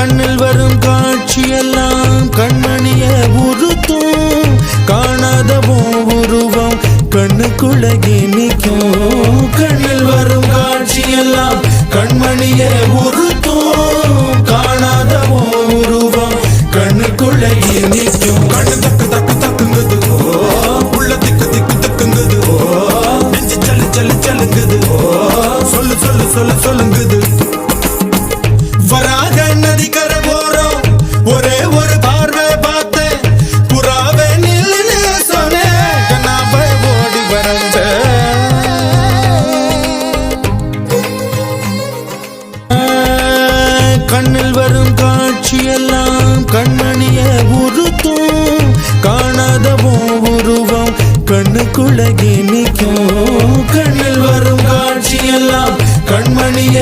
கண்ணில் வரும் காட்சியெல்லாம் கண்மணிய உறுத்தும் காணாத உருவம் கண்ணுக்குள்ளே நிற்கும் கண்ணில் வரும் காட்சியெல்லாம் கண்மணிய உறுத்தும் காணாத உருவம் கண்ணுக்குள்ளே நிற்கும் கண்ணு தக்கு தக்கு தக்குங்குது உள்ள திக்கு திக்கு தக்குங்குது நெஞ்சு சல்லு சல்லு சல்லுங்குது சொல்லு சொல்லு சொல்லு சொல்லுங்குது வராக நதிக்கரை போறோம் ஒரே ஒரு பார்வை பார்த்தேன் புறாவே நில்லுன்னு சொன்னேன் கண்ணாப ஓடி வரந்த கண்ணில் வரும் காட்சியெல்லாம் கண்மணிய உறுத்தும் காணாத உருவம் கண்ணுக்குள்ளே நிற்கும் கண்ணில் வரும் காட்சியெல்லாம் கண்மணிய